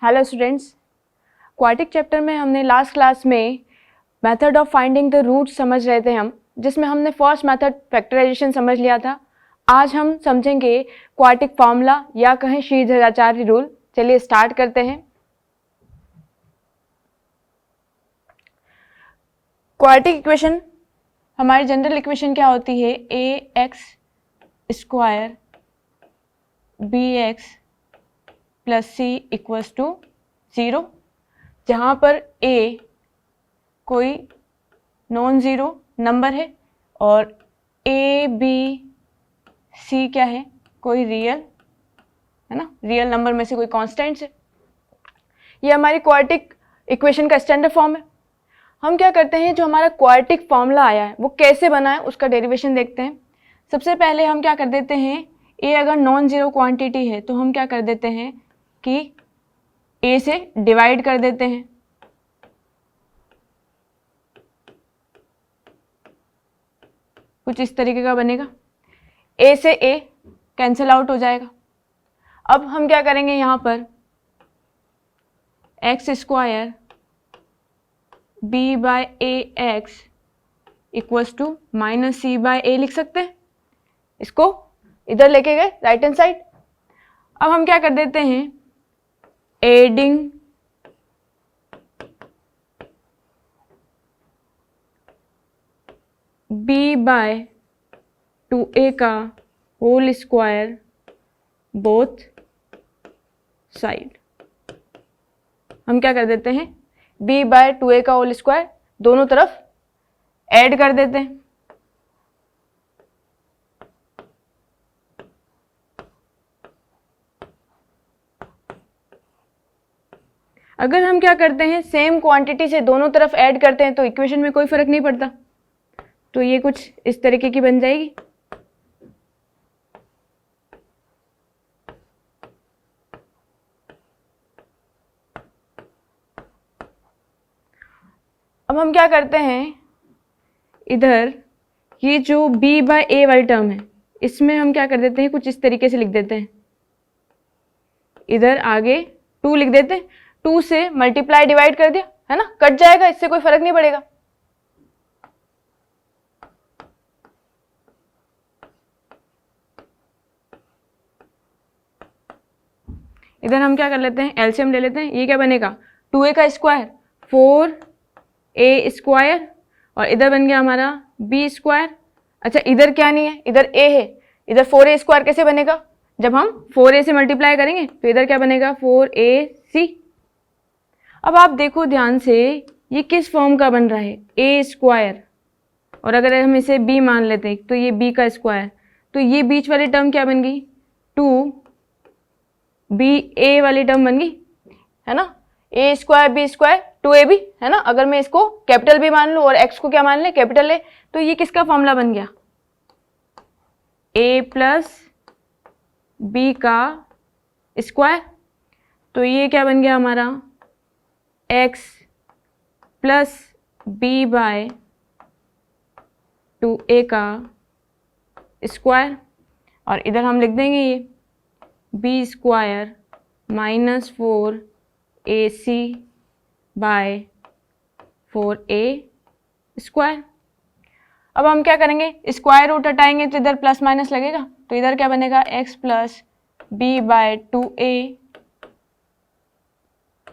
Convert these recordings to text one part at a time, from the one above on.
Hello students, quadratic chapter में हमने last class में method of finding the root समझ रहे थे हम, जिसमें हमने फर्स्ट मेथड फैक्टराइजेशन समझ लिया था। आज हम समझेंगे क्वाड्रेटिक फार्मूला या कहें श्रीधराचार्य रूल। चलिए स्टार्ट करते हैं। क्वाड्रेटिक इक्वेशन, हमारी जनरल इक्वेशन क्या होती है? A X square B X plus C equals to 0, जहाँ पर a कोई नॉन ज़ीरो नंबर है और a b c क्या है? कोई रियल है ना, रियल नंबर में से कोई कांस्टेंट्स है। ये हमारी क्वाड्रेटिक इक्वेशन का स्टैंडर्ड फॉर्म है। हम क्या करते हैं, जो हमारा क्वाड्रेटिक फॉर्मूला आया है वो कैसे बना है उसका डेरिवेशन देखते हैं। सबसे पहले हम क्या कर देते हैं, a अगर नॉन ज़ीरो क्वांटिटी है तो हम क्या कर देते हैं कि a से डिवाइड कर देते हैं। कुछ इस तरीके का बनेगा, a से a कैंसिल आउट हो जाएगा। अब हम क्या करेंगे, यहाँ पर X square B by A X equals to minus C by A लिख सकते हैं। इसको इधर लेके गए राइट हैंड साइड। अब हम क्या कर देते हैं, एडिंग b बाय 2a का होल स्क्वायर बोथ साइड। हम क्या कर देते हैं, b बाय 2a का होल स्क्वायर दोनों तरफ ऐड कर देते हैं। अगर हम क्या करते हैं, सेम क्वांटिटी से दोनों तरफ ऐड करते हैं तो इक्वेशन में कोई फर्क नहीं पड़ता। तो ये कुछ इस तरीके की बन जाएगी। अब हम क्या करते हैं, इधर ये जो b बाय ए वाली टर्म है इसमें हम क्या कर देते हैं, कुछ इस तरीके से लिख देते हैं। इधर आगे 2 लिख देते हैं, 2 से मल्टीप्लाई डिवाइड कर दिया है ना, कट जाएगा, इससे कोई फर्क नहीं पड़ेगा। इधर हम क्या कर लेते हैं, एलसीएम ले लेते हैं। ये क्या बनेगा, 2a का स्क्वायर 4a स्क्वायर और इधर बन गया हमारा b स्क्वायर। अच्छा इधर क्या नहीं है, इधर a है, इधर 4a स्क्वायर कैसे बनेगा, जब हम 4a से मल्टीप्लाई करेंगे तो इधर क्या बनेगा 4ac। अब आप देखो ध्यान से, ये किस फॉर्म का बन रहा है, a स्क्वायर, और अगर हम इसे b मान लेते हैं तो ये b का स्क्वायर, तो ये बीच वाली टर्म क्या बन गई, 2ba वाली टर्म बन गई है ना। a square b square 2ab है ना। अगर मैं इसको कैपिटल B मान लूँ और x को क्या मान लें, कैपिटल A, तो ये किसका फॉर्मूला बन गया, a प्लस b का स्क्वायर। तो ये क्या बन गया हमारा, x plus b by 2a का स्क्वायर, और इधर हम लिख देंगे ये b square minus 4ac by 4a square. अब हम क्या करेंगे, स्क्वायर रूट हटाएंगे तो इधर प्लस माइनस लगेगा, तो इधर क्या बनेगा x plus b by 2a,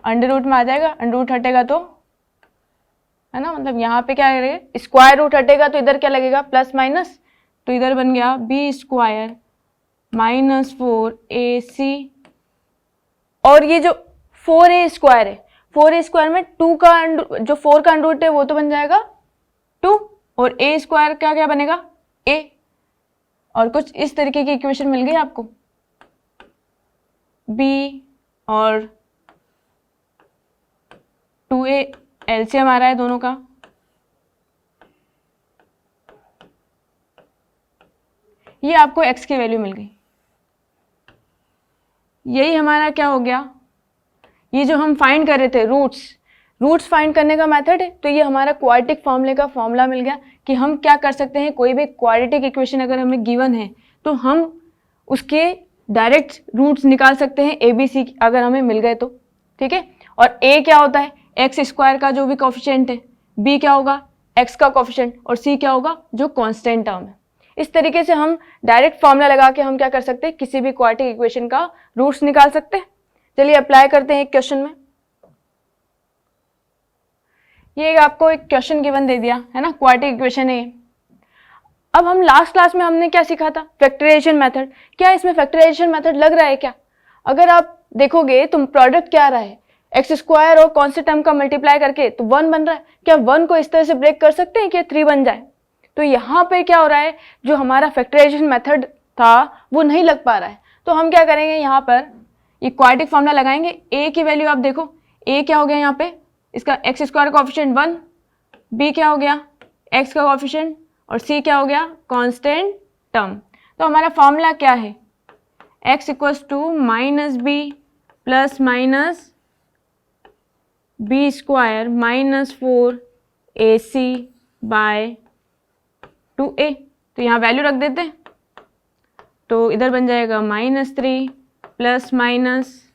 under root में आ जाएगा, अंडर रूट हटेगा तो है ना, मतलब यहाँ पे क्या करेगा, स्क्वायर रूट हटेगा तो इधर क्या लगेगा प्लस माइनस, तो इधर बन गया b स्क्वायर माइनस 4ac। और ये जो 4a स्क्वायर है, 4a स्क्वायर में 2 का जो 4 का अंडर रूट है वो तो बन जाएगा 2, और a स्क्वायर क्या क्या बनेगा a। और कुछ इस तरीके की इक्वेशन मिल गई आपको, b और 2a एलसीएम आ रहा है दोनों का। ये आपको x की वैल्यू मिल गई। यही हमारा क्या हो गया, ये जो हम फाइंड कर रहे थे रूट्स फाइंड करने का मेथड है। तो ये हमारा क्वाड्रेटिक फॉर्मूले का फॉर्मूला मिल गया कि हम क्या कर सकते हैं, कोई भी क्वाड्रेटिक इक्वेशन अगर हमें गिवन है तो हम उसके डायरेक्ट रूट्स निकाल सकते हैं ABC अगर हमें मिल गए तो। ठीक है। और a क्या होता है, एक्स स्क्वायर का जो भी कोफिशिएंट है, b क्या होगा x का कोफिशिएंट, और c क्या होगा जो कांस्टेंट टर्म है। इस तरीके से हम डायरेक्ट फॉर्मूला लगा के हम क्या कर सकते हैं, किसी भी क्वाड्रेटिक इक्वेशन का रूट्स निकाल सकते हैं। चलिए अप्लाई करते हैं एक क्वेश्चन में। ये आपको एक क्वेश्चन गिवन दे दिया है ना, क्वाड्रेटिक इक्वेशन है। अब हम लास्ट क्लास में हमने क्या सीखा था, फैक्टराइजेशन मेथड। क्या इसमें फैक्टराइजेशन मेथड लग रहा है क्या? अगर आप देखोगे तो प्रोडक्ट क्या आ रहा है, एक्स स्क्वायर और कौन से टर्म का मल्टीप्लाई करके तो 1 बन रहा है। क्या 1 को इस तरह से ब्रेक कर सकते हैं कि 3 बन जाए? तो यहाँ पे क्या हो रहा है, जो हमारा फैक्टराइजेशन मेथड था वो नहीं लग पा रहा है। तो हम क्या करेंगे, यहाँ पर ये क्वाड्रेटिक फॉर्मूला लगाएंगे। a की वैल्यू आप देखो, a क्या हो गया यहाँ पे, इसका एक्स स्क्वायर कोफिशिएंट 1, b क्या हो गया x का कोफिशिएंट, और c क्या हो गया कांस्टेंट टर्म। तो हमारा फॉर्मूला क्या है, x equals to minus B plus minus b square minus 4ac by 2a। तो यहाँ वैल्यू रख देते हैं, तो इधर बन जाएगा -3 प्लस माइनस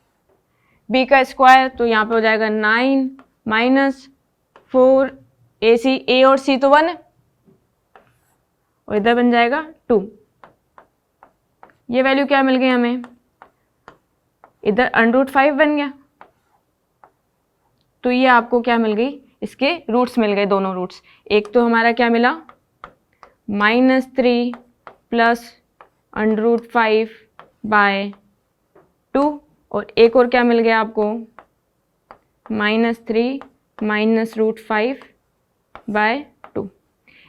बी का स्क्वायर, तो यहाँ पे हो जाएगा 9 माइनस 4ac, a और c तो 1 है, और इधर बन जाएगा 2। ये वैल्यू क्या मिल गई हमें, इधर √5 बन गया। तो ये आपको क्या मिल गई, इसके रूट्स मिल गए, दोनों रूट्स। एक तो हमारा क्या मिला -3 प्लस √5 बाय 2, और एक और क्या मिल गया आपको -3 माइनस √5 बाय 2।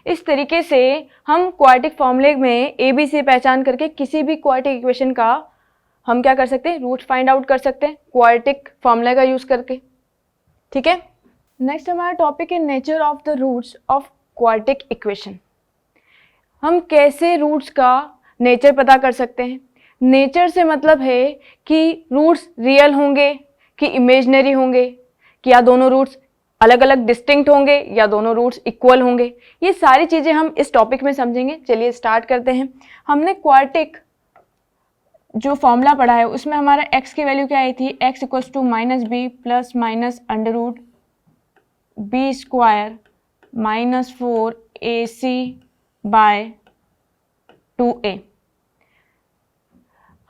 इस तरीके से हम क्वाड्रेटिक फॉर्मूले में ए बी से पहचान करके किसी भी क्वाड्रेटिक इक्वेशन का हम क्या कर सकते हैं, रूट फाइंड आउट कर सकते हैं क्वाड्रेटिक फॉर्मूले का यूज करके। ठीक है, नेक्स्ट हमारा टॉपिक है nature of the roots of quadratic equation. हम कैसे रूट्स का नेचर पता कर सकते हैं। नेचर से मतलब है कि रूट्स रियल होंगे कि इमेजिनरी होंगे, कि या दोनों रूट्स अलग अलग डिस्टिंक्ट होंगे या दोनों रूट्स इक्वल होंगे। ये सारी चीज़ें हम इस टॉपिक में समझेंगे। चलिए स्टार्ट करते हैं। हमने क्वाड्रेटिक जो फॉर्मूला पढ़ा है उसमें हमारा x की वैल्यू क्या आई थी, x equals to -b plus minus √b square minus 4ac by 2a।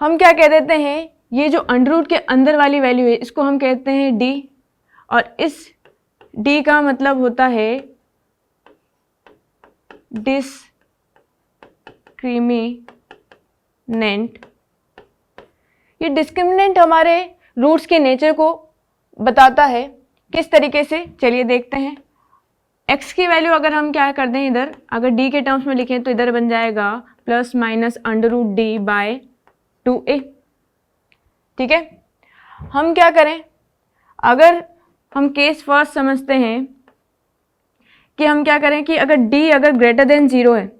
हम क्या कह देते हैं, ये जो अंडर के अंदर वाली वैल्यू है इसको हम कहते हैं d, और इस d का मतलब होता है डिस्क्रिमिनेंट। ये डिस्क्रिमिनेंट हमारे रूट्स के नेचर को बताता है। किस तरीके से, चलिए देखते हैं। x की वैल्यू अगर हम क्या कर दें, इधर अगर d के टर्म्स में लिखें तो इधर बन जाएगा plus minus √d bye 2a। ठीक है, हम क्या करें, अगर हम केस फर्स्ट समझते हैं कि हम क्या करें कि अगर d अगर ग्रेटर देन 0 है,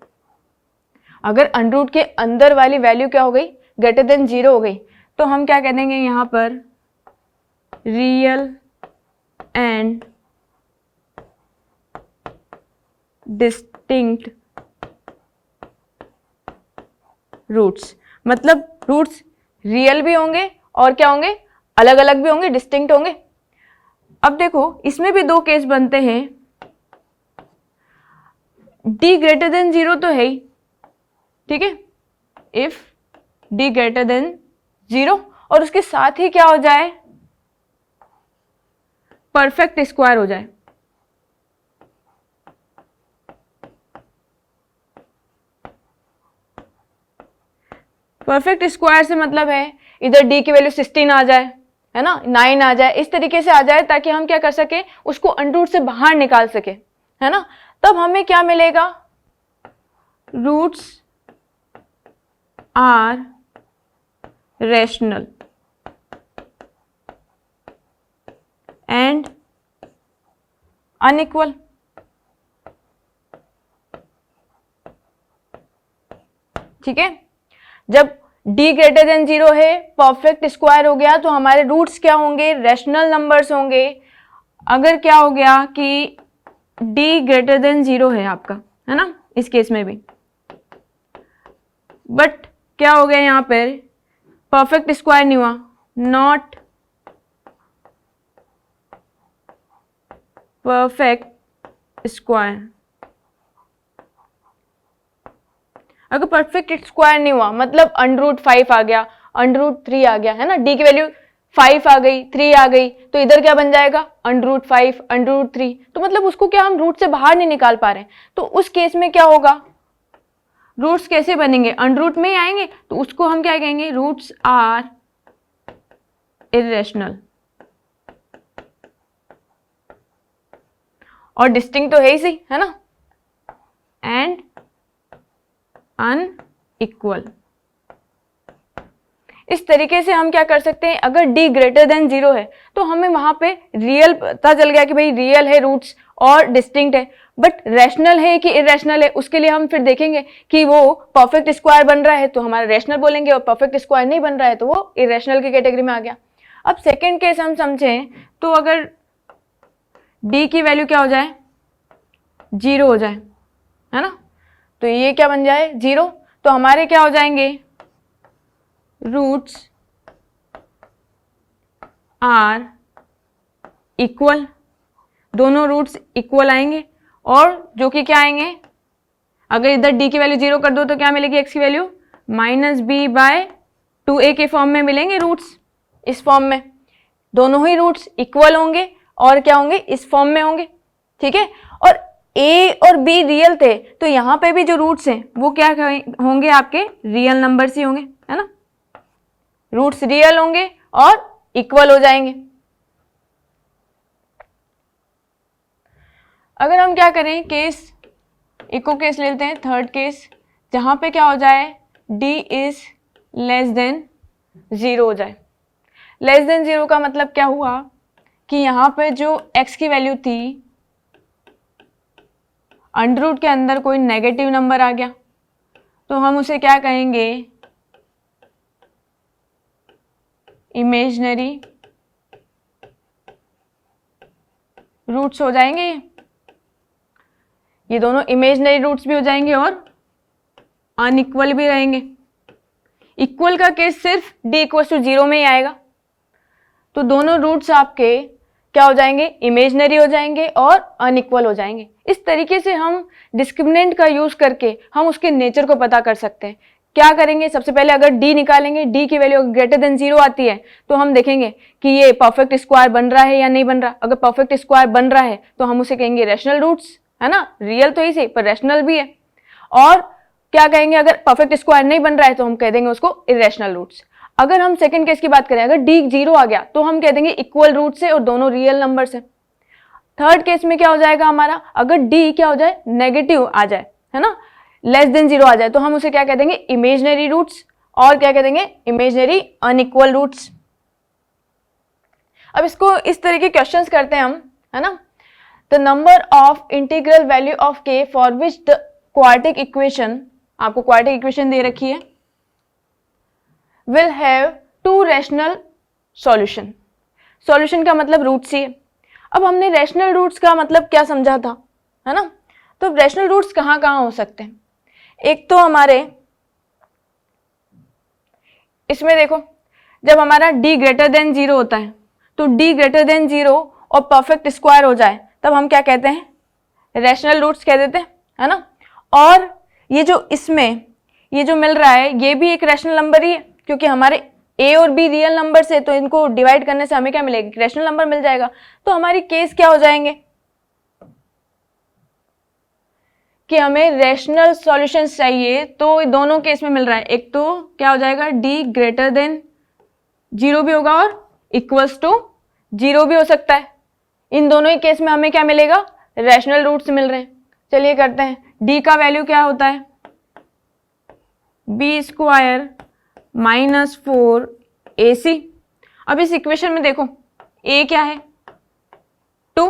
अगर अंडर के अंदर वाली वैल्यू क्या हो गई, ग्रेटर देन 0 हो गई, तो हम क्या कह देंगे यहाँ पर रियल एंड डिस्टिंक्ट रूट्स। मतलब रूट्स रियल भी होंगे और क्या होंगे, अलग अलग भी होंगे, डिस्टिंक्ट होंगे। अब देखो इसमें भी दो केस बनते हैं। d ग्रेटर देन 0 तो है ही, ठीक है, इफ d ग्रेटर देन 0 और उसके साथ ही क्या हो जाए, परफेक्ट स्क्वायर हो जाए। परफेक्ट स्क्वायर से मतलब है इधर d की वैल्यू 16 आ जाए, है ना, 9 आ जाए, इस तरीके से आ जाए ताकि हम क्या कर सके, उसको अंडर से बाहर निकाल सके, है ना। तब हमें क्या मिलेगा, roots are rational and unequal. ठीक है, जब d ग्रेटर देन 0 है, परफेक्ट स्क्वायर हो गया, तो हमारे रूट्स क्या होंगे, रैशनल नंबर्स होंगे। अगर क्या हो गया कि d ग्रेटर देन 0 है आपका, है ना, इस केस में भी, बट क्या हो गया यहाँ पर, परफेक्ट स्क्वायर नहीं हुआ, नॉट परफेक्ट स्क्वायर। अगर परफेक्ट स्क्वायर नहीं हुआ मतलब √5 आ गया, √3 आ गया, है ना, डी की वैल्यू 5 आ गई, 3 आ गई, तो इधर क्या बन जाएगा √5, √3, तो मतलब उसको क्या हम रूट से बाहर नहीं निकाल पा रहे हैं। तो उस केस में क्या होगा, रूट्स कैसे बनेंगे, अंडरूट में ही आएंगे, तो उसको हम क्या कहेंगे, रूट्स आर इरेशनल। और डिस्टिंक्ट तो है ही सही, है ना, एंड अनइक्वल। इस तरीके से हम क्या कर सकते हैं, अगर d ग्रेटर देन 0 है तो हमें वहां पे रियल पता चल गया कि भाई रियल है रूट्स और डिस्टिंक्ट है, बट रैशनल है कि इरेशनल है उसके लिए हम फिर देखेंगे कि वो परफेक्ट स्क्वायर बन रहा है तो हमारा रैशनल बोलेंगे, और परफेक्ट स्क्वायर नहीं बन रहा है तो वो इरेशनल की कैटेगरी में आ गया। अब सेकेंड केस हम समझें तो अगर d की वैल्यू क्या हो जाए, 0 हो जाए, है ना, तो ये क्या बन जाए 0, तो हमारे क्या हो जाएंगे, रूट्स आर इक्वल, दोनों रूट्स इक्वल आएंगे, और जो कि क्या आएंगे, अगर इधर d की वैल्यू 0 कर दो तो क्या मिलेगी, x की वैल्यू -b/2a के फॉर्म में मिलेंगे रूट्स, इस फॉर्म में दोनों ही रूट्स इक्वल होंगे और क्या होंगे, इस फॉर्म में होंगे, ठीक है। और a और b रियल थे तो यहाँ पे भी जो रूट्स हैं वो क्या होंगे, आपके रियल नंबर्स ही होंगे, है ना, रूट्स रियल होंगे और इक्वल हो जाएंगे। अगर हम क्या करें, केस इको केस लेते हैं, थर्ड केस, जहां पे क्या हो जाए, d इज लेस देन 0 हो जाए। लेस देन 0 का मतलब क्या हुआ कि यहाँ पे जो x की वैल्यू थी अंडररूट के अंदर कोई नेगेटिव नंबर आ गया तो हम उसे क्या कहेंगे, इमेजिनरी रूट्स हो जाएंगे, ये दोनों इमेजिनरी रूट्स भी हो जाएंगे और अनइक्वल भी रहेंगे। इक्वल का केस सिर्फ d = 0 में ही आएगा, तो दोनों रूट्स आपके क्या हो जाएंगे, इमेजिनरी हो जाएंगे और अनइक्वल हो जाएंगे। इस तरीके से हम डिस्क्रिमिनेंट का यूज करके हम उसके नेचर को पता कर सकते हैं। क्या करेंगे, सबसे पहले अगर d निकालेंगे, d की वैल्यू ग्रेटर देन 0 आती है तो हम देखेंगे कि ये परफेक्ट स्क्वायर बन रहा है या नहीं बन रहा। अगर परफेक्ट स्क्वायर बन रहा है तो हम उसे कहेंगे रैशनल रूट्स, है ना, रियल तो ही सही पर रैशनल भी है। और क्या कहेंगे, अगर परफेक्ट स्क्वायर नहीं बन रहा है तो हम कह देंगे उसको इरेशनल रूट्स। अगर हम सेकंड केस की बात करें, अगर d 0 आ गया तो हम कह देंगे इक्वल रूट्स है और दोनों रियल नंबर्स है। थर्ड केस में क्या हो जाएगा हमारा, अगर d क्या हो जाए, नेगेटिव आ जाए, है ना, लेस देन 0 आ जाए तो हम उसे क्या कह देंगे, इमेजिनरी रूट्स, और क्या कह देंगे, इमेजिनरी अनइक्वल रूट्स। अब इसको इस तरह के क्वेश्चंस करते हैं हम, है ना, the number of integral value of k for which the quadratic equation, आपको क्वाड्रेटिक इक्वेशन दे रखी है, will have two rational solution। Solution का मतलब रूट्स ही है। अब हमने रैशनल रूट्स का मतलब क्या समझा था, है ना, तो रैशनल रूट्स कहाँ कहाँ हो सकते हैं। एक तो हमारे इसमें देखो, जब हमारा d ग्रेटर देन 0 होता है तो d ग्रेटर देन 0 और परफेक्ट स्क्वायर हो जाए तब हम क्या कहते हैं, रैशनल रूट्स कह देते हैं, है ना। और ये जो इसमें ये जो मिल रहा है ये भी एक रैशनल नंबर ही है, क्योंकि हमारे a और b रियल नंबर से, तो इनको डिवाइड करने से हमें क्या मिलेगा, रैशनल नंबर मिल जाएगा। तो हमारी केस क्या हो जाएंगे कि हमें रैशनल सॉल्यूशंस चाहिए, तो दोनों केस में मिल रहा है। एक तो क्या हो जाएगा, d ग्रेटर देन 0 भी होगा और इक्वल्स टू 0 भी हो सकता है। इन दोनों ही केस में हमें क्या मिलेगा, रैशनल रूट्स मिल रहे हैं। चलिए करते हैं, d का वैल्यू क्या होता है, b² -4ac। अब इस इक्वेशन में देखो, a क्या है 2,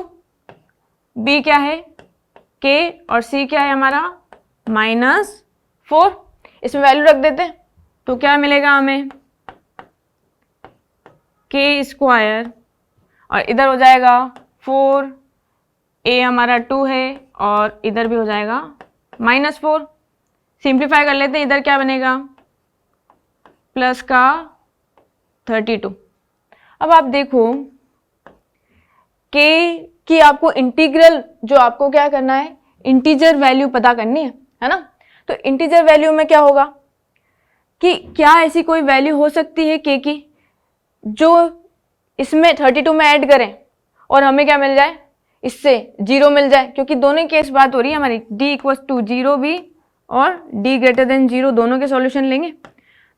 b क्या है k और c क्या है हमारा -4। इसमें वैल्यू रख देते हैं तो क्या मिलेगा हमें, k² और इधर हो जाएगा 4, a हमारा 2 है और इधर भी हो जाएगा -4। सिंप्लीफाई कर लेते हैं, इधर क्या बनेगा प्लस का 32। अब आप देखो के की आपको इंटीग्रल जो आपको क्या करना है, इंटीजर वैल्यू पता करनी है ना। तो इंटीजर वैल्यू में क्या होगा कि क्या ऐसी कोई वैल्यू हो सकती है के की जो इसमें 32 में ऐड करें और हमें क्या मिल जाए, इससे 0 मिल जाए, क्योंकि दोनों केस बात हो रही है हमारी d इक्वल्स टू 0 भी और d ग्रेटर देन 0 दोनों के सॉल्यूशन लेंगे।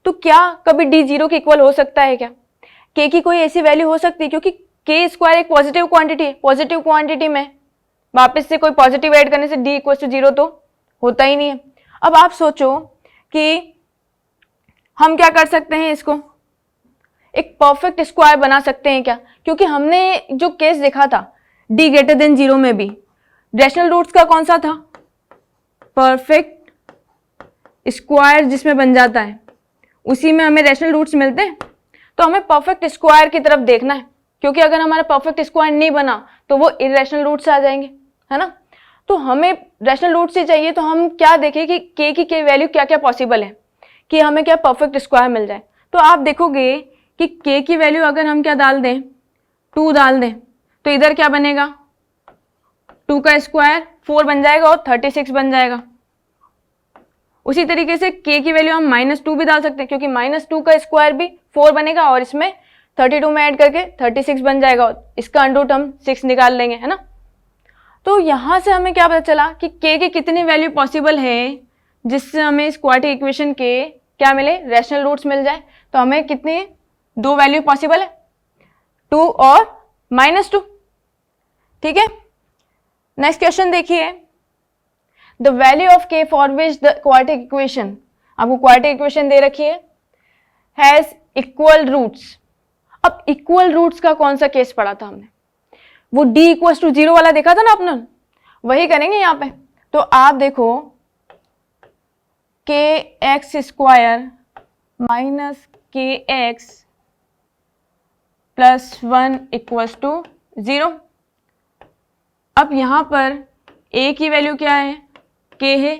तो क्या कभी d 0 के इक्वल हो सकता है क्या, k की कोई ऐसी वैल्यू हो सकती है, क्योंकि k स्क्वायर एक पॉजिटिव क्वांटिटी है, पॉजिटिव क्वांटिटी में वापस से कोई पॉजिटिव ऐड करने से d इक्वल्स टू 0 तो होता ही नहीं है। अब आप सोचो कि हम क्या कर सकते हैं, इसको एक परफेक्ट स्क्वायर बना सकते हैं क्या, क्योंकि हमने जो केस देखा था d ग्रेटर देन 0 में भी रैशनल रूट्स का कौन सा था, परफेक्ट स्क्वायर जिसमें बन जाता है उसी में हमें रैशनल रूट्स मिलते हैं। तो हमें परफेक्ट स्क्वायर की तरफ देखना है, क्योंकि अगर हमारा परफेक्ट स्क्वायर नहीं बना तो वो इरेशनल रूट्स आ जाएंगे, है ना। तो हमें रैशनल रूट्स ही चाहिए, तो हम क्या देखें कि k की वैल्यू क्या क्या पॉसिबल है कि हमें क्या परफेक्ट स्क्वायर मिल जाए। तो आप देखोगे कि k की वैल्यू अगर हम क्या डाल दें, 2 डाल दें, तो इधर क्या बनेगा, 2 का स्क्वायर 4 बन जाएगा और 36 बन जाएगा। उसी तरीके से k की वैल्यू हम -2 भी डाल सकते हैं, क्योंकि -2 का स्क्वायर भी 4 बनेगा और इसमें 32 में ऐड करके 36 बन जाएगा और इसका अंडर हम 6 निकाल लेंगे, है ना। तो यहां से हमें क्या पता चला कि k की कितनी वैल्यू पॉसिबल है जिससे हमें इस क्वाड्रेटिक इक्वेशन के क्या मिले, रैशनल रूट्स मिल जाए। तो हमें कितनी 2 वैल्यू पॉसिबल है, 2 और -2, ठीक है। नेक्स्ट क्वेश्चन देखिए, the value of k for which the quadratic equation, आपको क्वाड्रेटिक इक्वेशन दे रखी है, हैज इक्वल रूट्स। अब इक्वल रूट्स का कौन सा केस पढ़ा था हमने, वो d इक्वल्स टू 0 वाला देखा था ना अपने, वही करेंगे यहाँ पे। तो आप देखो kx square minus kx plus 1 equals to 0। अब यहाँ पर a की वैल्यू क्या है, k है,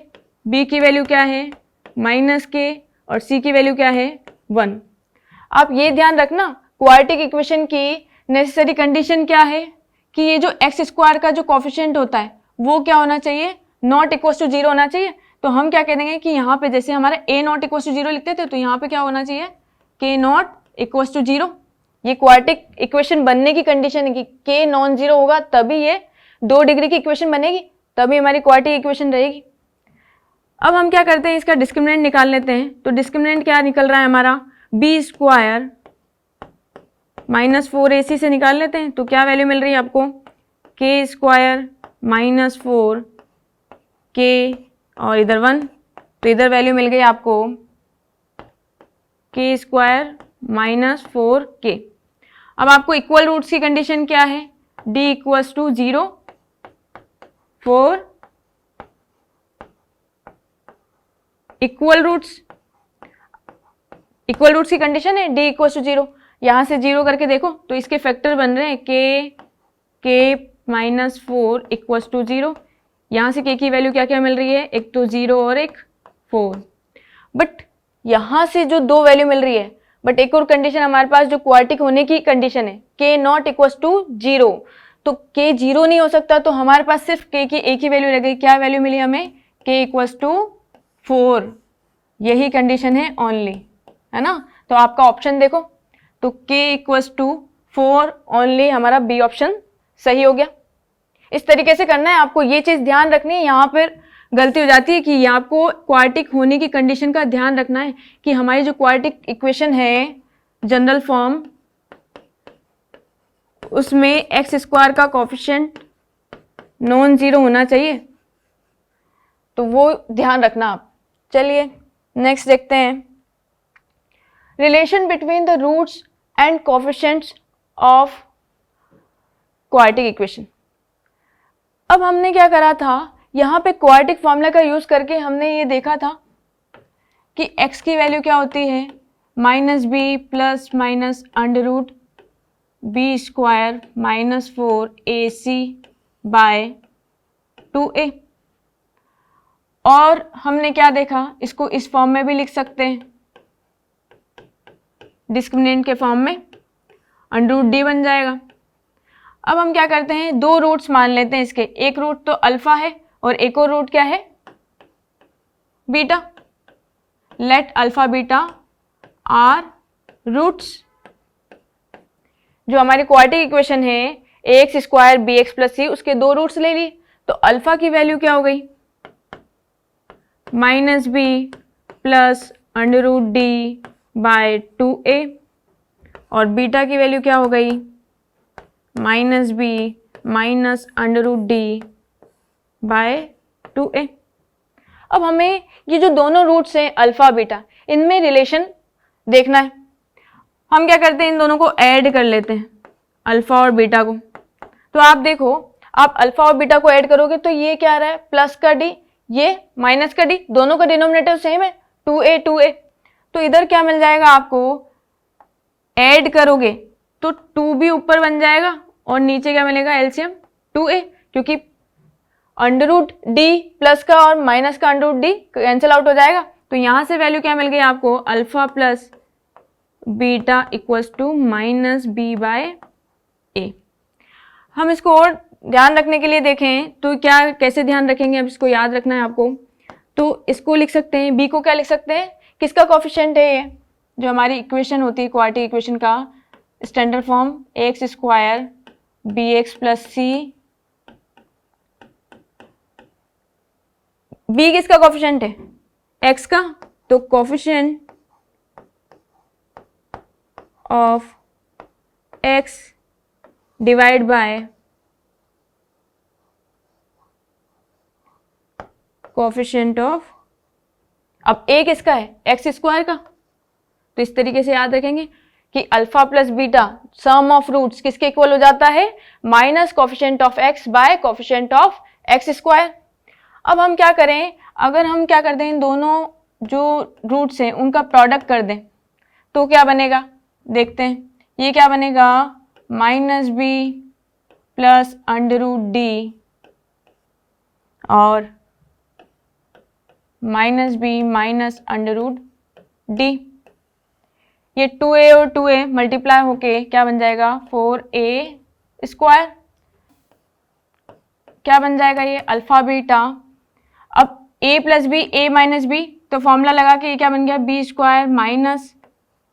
b की वैल्यू क्या है -k और c की वैल्यू क्या है 1। आप ये ध्यान रखना, क्वाड्रेटिक इक्वेशन की नेसेसरी कंडीशन क्या है कि ये जो एक्स स्क्वायर का जो कोफिशिएंट होता है वो क्या होना चाहिए, नॉट इक्वल्स टू 0 होना चाहिए। तो हम क्या कह देंगे कि यहाँ पे जैसे हमारा a नॉट इक्वल्स टू 0 लिखते थे, तो यहाँ पे क्या होना चाहिए k नॉट इक्वल्स टू 0। ये क्वाड्रेटिक इक्वेशन बनने की कंडीशन है कि k नॉन 0 होगा तभी ये 2 डिग्री की इक्वेशन बनेगी, तभी हमारी क्वाड्रेटिक इक्वेशन रहेगी। अब हम क्या करते हैं, इसका डिस्क्रिमिनेंट निकाल लेते हैं। तो डिस्क्रिमिनेंट क्या निकल रहा है हमारा, b स्क्वायर -4ac से निकाल लेते हैं। तो क्या वैल्यू मिल रही है आपको, k स्क्वायर -4 k और इधर 1, तो इधर वैल्यू मिल गई आपको k स्क्वायर -4 k। अब आपको इक्वल रूट्स की कंडीशन क्या है, d equals to 0 4 equal roots की कंडीशन है d इक्वल्स टू 0। यहाँ से 0 करके देखो तो इसके फैक्टर बन रहे हैं k -4 इक्वल्स टू 0। यहाँ से k की वैल्यू क्या क्या मिल रही है, एक तो 0 और एक 4। बट यहाँ से जो 2 वैल्यू मिल रही है, बट एक और कंडीशन हमारे पास जो क्वाड्रेटिक होने की कंडीशन है, k नॉट इक्वल्स टू 0। तो k 0 नहीं हो सकता, तो हमारे पास सिर्फ k की एक ही वैल्यू रह गई। क्या वैल्यू मिली हमें, k इक्वल्स टू 4। यही कंडीशन है ओनली, है ना। तो आपका ऑप्शन देखो, तो k इक्वल्स टू 4 ओनली, हमारा बी ऑप्शन सही हो गया। इस तरीके से करना है आपको, ये चीज ध्यान रखनी है। यहाँ पर गलती हो जाती है कि आपको क्वाड्रेटिक होने की कंडीशन का ध्यान रखना है कि हमारी जो क्वाड्रेटिक इक्वेशन है जनरल फॉर्म, उसमें एक्स स्क्वायर का कोफिशिएंट नॉन 0 होना चाहिए, तो वो ध्यान रखना आप। चलिए नेक्स्ट देखते हैं, relation between the roots and coefficients of quadratic equation. अब हमने क्या करा था, यहाँ पे क्वाड्रेटिक फॉर्मूला का यूज करके हमने ये देखा था कि x की वैल्यू क्या होती है, -b plus minus under root b square -4ac by 2a। और हमने क्या देखा, इसको इस फॉर्म में भी लिख सकते हैं, डिस्क्रिमिनेंट के फॉर्म में अंडर रूट d बन जाएगा। अब हम क्या करते हैं, दो रूट्स मान लेते हैं इसके, एक रूट तो अल्फा है और एक और रूट क्या है, beta. Let alpha beta are roots. जो हमारी क्वाड्रेटिक इक्वेशन है A X square B X plus C, उसके दो रूट्स ले लिए, तो अल्फा की वैल्यू क्या हो गई, minus B plus under root d by 2a, और बीटा की वैल्यू क्या हो गई, minus B minus under root d by 2a। अब हमें ये जो दोनों रूट्स हैं अल्फा बीटा, इनमें रिलेशन देखना है। हम क्या करते हैं, इन दोनों को ऐड कर लेते हैं, अल्फा और बीटा को। तो आप देखो, आप अल्फा और बीटा को ऐड करोगे तो ये क्या आ रहा है, प्लस का डी, ये माइनस का डी, दोनों का डिनोमिनेटर सेम है 2a 2a। तो इधर क्या मिल जाएगा आपको, ऐड करोगे तो 2b ऊपर बन जाएगा और नीचे क्या मिलेगा, एलसीएम 2a, क्योंकि अंडर रूट डी प्लस का और माइनस का under root d cancel out हो जाएगा। तो यहां से वैल्यू क्या मिल गई आपको, alpha plus beta equals to minus B by A. हम इसको और ध्यान रखने के लिए देखें तो क्या कैसे ध्यान रखेंगे, अब इसको याद रखना है आपको। तो इसको लिख सकते हैं, बी को क्या लिख सकते हैं, किसका कोफिशिएंट है ये, जो हमारी इक्वेशन होती है क्वाड्रेटिक इक्वेशन का standard form, A X square B X plus C. B किसका कोफिशिएंट है, एक्स का, तो coefficient of X divide by coefficient of, अब ए किसका है, एक्स स्क्वायर का। तो इस तरीके से याद रखेंगे कि alpha plus beta sum of roots किसके इक्वल हो जाता है, minus coefficient of x by coefficient of x square. अब हम क्या करें, अगर हम क्या कर दें, इन दोनों जो रूट्स हैं उनका प्रोडक्ट कर दें तो क्या बनेगा, देखते हैं। ये क्या बनेगा, minus B plus under root D और minus B minus under root D. ये 2a और 2a मल्टीप्लाई होके क्या बन जाएगा, 4a स्क्वायर। क्या बन जाएगा ये, अल्फा बीटा। अब a plus b a minus b, तो फॉर्मूला लगा के ये क्या बन गया, बी स्क्वायर माइनस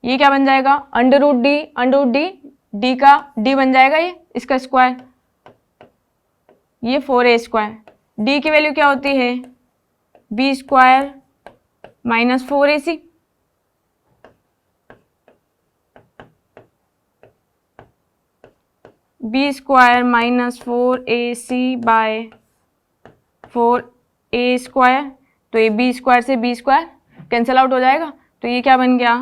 ये क्या बन जाएगा, अंडर रूट डी, डी का डी बन जाएगा ये इसका स्क्वायर, ये 4a स्क्वायर। डी की वैल्यू क्या होती है, b square minus 4ac। B square minus 4ac by 4a square. तो ये बी स्क्वायर से बी स्क्वायर कैंसिल आउट हो जाएगा, तो ये क्या बन गया,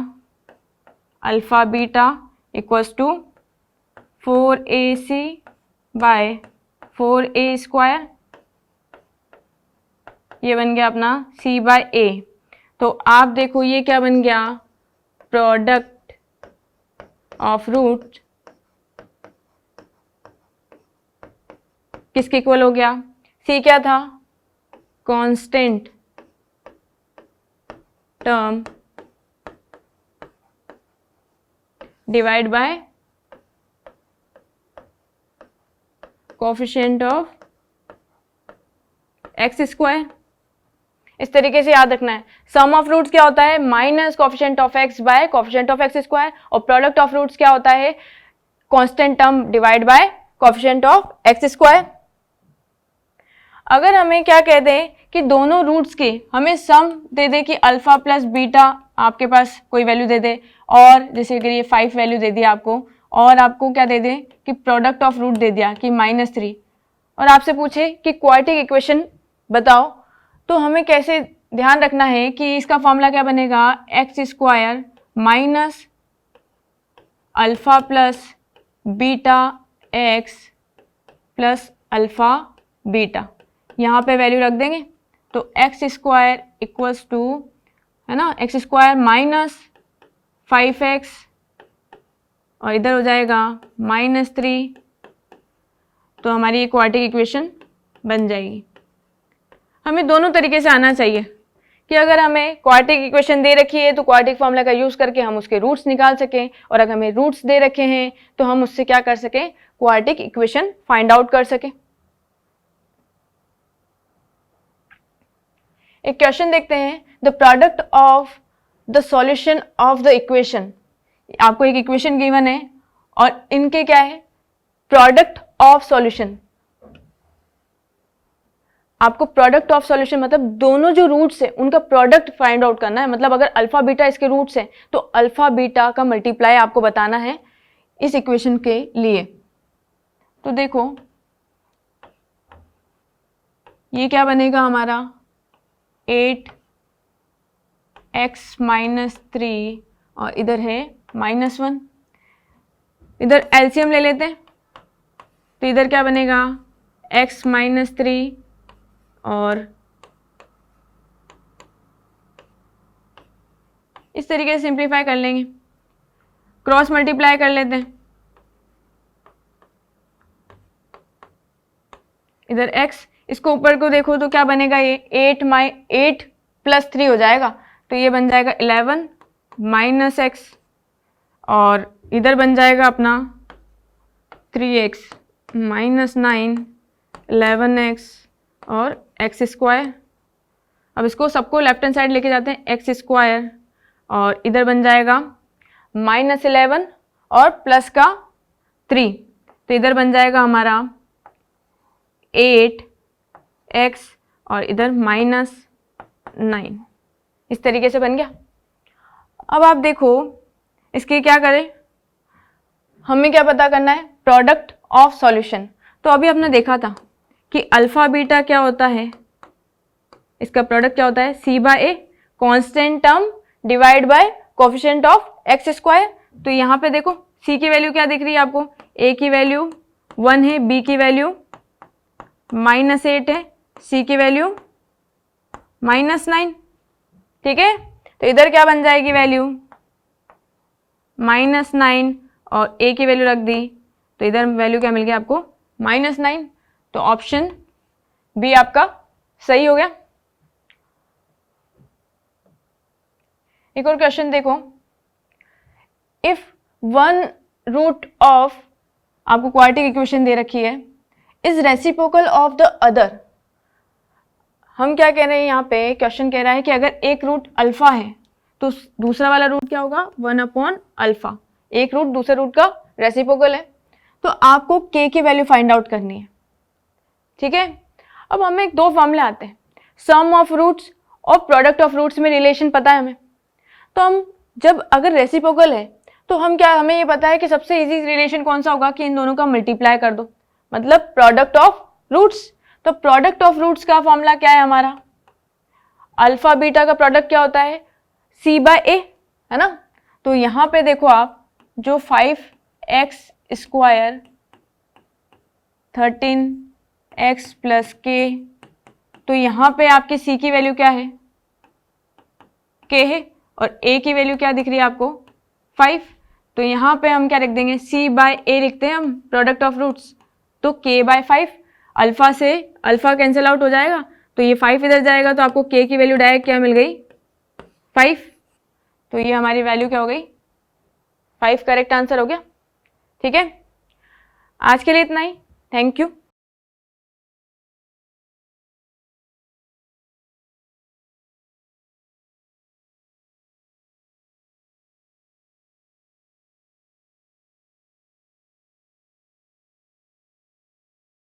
alpha beta equals to 4ac by 4a square. ये बन गया अपना c बाय a। तो आप देखो ये क्या बन गया, प्रोडक्ट ऑफ रूट किसके इक्वल हो गया, c क्या था, constant term divide by coefficient of x square. इस तरीके से याद रखना है। सम ऑफ रूट्स क्या होता है, minus coefficient of x by coefficient of x square, और प्रोडक्ट ऑफ रूट्स क्या होता है, constant term divide by coefficient of x square. अगर हमें क्या कह दें कि दोनों रूट्स के हमें सम दे दे कि अल्फा प्लस बीटा आपके पास कोई वैल्यू दे दे, और जैसे कि ये 5 वैल्यू दे दिया आपको, और आपको क्या दे दे कि प्रोडक्ट ऑफ रूट दे दिया कि -3, और आपसे पूछे कि क्वाड्रेटिक इक्वेशन बताओ, तो हमें कैसे ध्यान रखना है कि इसका फॉर्मूला क्या बनेगा, x square minus alpha plus beta x plus alpha beta. यहाँ पे वैल्यू रख देंगे, तो एक्स स्क्वायर इक्वल्स टू, है ना, एक्स स्क्वायर माइनस 5x और इधर हो जाएगा -3। तो हमारी ये क्वाड्रेटिक इक्वेशन बन जाएगी। हमें दोनों तरीके से आना चाहिए कि अगर हमें क्वाड्रेटिक इक्वेशन दे रखी है तो क्वाड्रेटिक फॉर्मूला का यूज करके हम उसके रूट्स निकाल सकें, और अगर हमें रूट्स दे रखे हैं तो हम उससे क्या कर सकें, क्वाड्रेटिक इक्वेशन फाइंड आउट कर सकें। एक क्वेश्चन देखते हैं, the product of the solution of the equation. आपको एक इक्वेशन गिवन है और इनके क्या है, प्रोडक्ट ऑफ सॉल्यूशन। आपको प्रोडक्ट ऑफ सॉल्यूशन मतलब दोनों जो रूट्स है उनका प्रोडक्ट फाइंड आउट करना है। मतलब अगर अल्फा बीटा इसके रूट्स है तो अल्फा बीटा का मल्टीप्लाई आपको बताना है इस इक्वेशन के लिए। तो देखो ये क्या बनेगा हमारा, 8x माइनस 3 और इधर है -1। इधर एलसीएम ले लेते हैं तो इधर क्या बनेगा, x माइनस 3 और इस तरीके से सिंप्लीफाई कर लेंगे, क्रॉस मल्टीप्लाई कर लेते हैं। इधर x, इसको ऊपर को देखो तो क्या बनेगा, ये 8 प्लस 3 हो जाएगा, तो ये बन जाएगा 11 माइनस x, और इधर बन जाएगा अपना 3x माइनस 9 11x और एक्स स्क्वायर। अब इसको सबको लेफ्ट हैंड साइड लेके जाते हैं, एक्स स्क्वायर, और इधर बन जाएगा -11 और प्लस का 3, तो इधर बन जाएगा हमारा 8x और इधर -9। इस तरीके से बन गया। अब आप देखो इसके क्या करें, हमें क्या पता करना है, प्रोडक्ट ऑफ सॉल्यूशन। तो अभी आपने देखा था कि अल्फा बीटा क्या होता है, इसका प्रोडक्ट क्या होता है, c by a constant term divide by coefficient of x square. तो यहाँ पे देखो c की वैल्यू क्या दिख रही है आपको, a की वैल्यू 1 है, b की वैल्यू -8 है, c की वैल्यू -9। ठीक है, तो इधर क्या बन जाएगी वैल्यू -9 और a की वैल्यू रख दी, तो इधर वैल्यू क्या मिल गया आपको, -9। तो ऑप्शन बी आपका सही हो गया। एक और क्वेश्चन देखो, इफ वन रूट ऑफ, आपको क्वाड्रेटिक इक्वेशन दे रखी है, is reciprocal of the other. हम क्या कह रहे हैं यहाँ पे, क्वेश्चन कह रहा है कि अगर एक रूट अल्फा है तो दूसरा वाला रूट क्या होगा, 1/अल्फा। एक रूट दूसरे रूट का रेसिप्रोकल है, तो आपको k की वैल्यू फाइंड आउट करनी है। ठीक है, अब हमें दो फॉर्मूले आते हैं, सम ऑफ रूट्स और प्रोडक्ट ऑफ रूट्स में रिलेशन पता है हमें। तो हम जब अगर रेसिप्रोकल है तो हम क्या, हमें ये पता है कि सबसे इजी रिलेशन कौन सा होगा कि इन दोनों का मल्टीप्लाई कर दो, मतलब प्रोडक्ट ऑफ रूट्स। तो प्रोडक्ट ऑफ रूट्स का फॉर्मूला क्या है हमारा, अल्फा बीटा का प्रोडक्ट क्या होता है, c बाय ए, है ना। तो यहाँ पे देखो आप, जो 5x स्क्वायर 13x प्लस के, तो यहाँ पे आपकी c की वैल्यू क्या है, k है, और a की वैल्यू क्या दिख रही है आपको, 5। तो यहाँ पे हम क्या लिख देंगे, c बाय ए लिखते हैं हम, प्रोडक्ट ऑफ रूट्स, तो k बाय 5। अल्फा से अल्फा कैंसिल आउट हो जाएगा, तो ये 5 इधर जाएगा, तो आपको k की वैल्यू डायरेक्ट क्या मिल गई, 5। तो ये हमारी वैल्यू क्या हो गई, 5 करेक्ट आंसर हो गया। ठीक है, आज के लिए इतना ही, थैंक यू।